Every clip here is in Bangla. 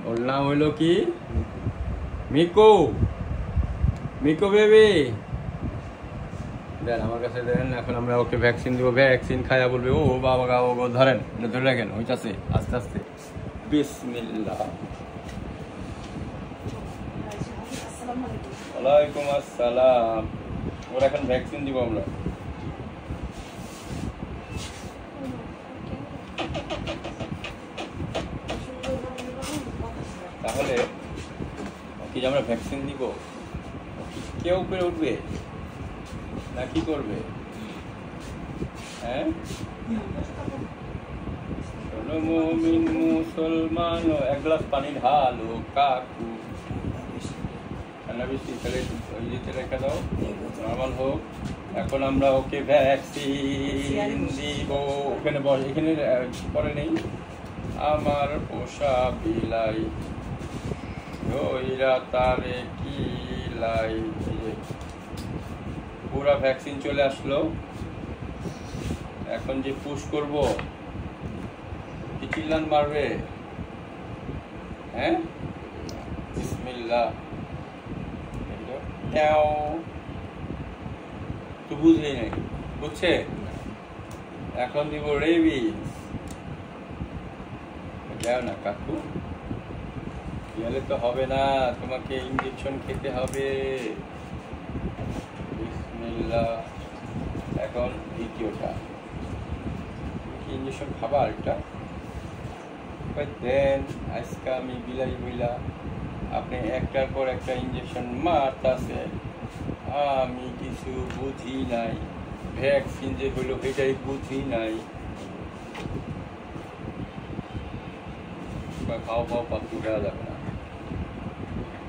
ওর নাম হইলো কি? মিকো। মিকো বেবি দেন আমার কাছে দেন। এখন আমরা ওকে ভ্যাকসিন দিব। ভ্যাকসিন খায়া বলবে ও বাবা গা, ও ধরেন ধরে রাখেন, হইতাছে আস্তে আস্তে। বিসমিল্লাহ। ওয়ালাইকুম আসসালাম। ওর এখন ভ্যাকসিন দিব আমরা। তাহলে কি আমরা ভ্যাকসিন দিব, কেউ উপরে উঠবে না কি করবে? হ্যাঁ, মুমিন মুসলমান এক গ্লাস পানি ঢালো কাকু। ঠান্ডা বেশি তাহলে ওই যে রেখে দাও, নর্মাল হোক। এখন আমরা ওকে ভ্যাকসিন দিব। ওখানে বস, এখানে পরে নেই। আমার পোষা বিলাই ওইরা তারে কি লাই। পুরা ভ্যাকসিন চলে আসলো। এখন যে পুশ করব, কি চিল্লান মারবে? হ্যাঁ, বিসমিল্লাহ। তো বুঝেই নাই, বুঝছে? এখন দিব রেবিস। যাও না কাকু, গেলে তো হবে না, তোমাকে ইঞ্জেকশন খেতে হবে। বিসমিল্লাহ। এখন দ্বিতীয়টা ইঞ্জেকশন খাবার, এটা দেন। আজকে আমি বিলাই বইলা আপনি একটার পর একটা ইঞ্জেকশন মারতাছে, আমি কিছু বুঝি নাই। ভ্যাকসিন যে হইলো এটাই বুঝি নাই। খাওয়া খাওয়া পাখি দেওয়া যাবে না,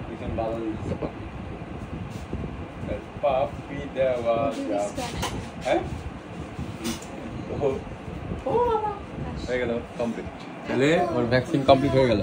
ভীষণ ভালো দিচ্ছে পাখি। পাপি দেওয়া যাবে। হ্যাঁ, হয়ে গেল কমপ্লিট। তাহলে ওর ভ্যাকসিন কমপ্লিট হয়ে গেল।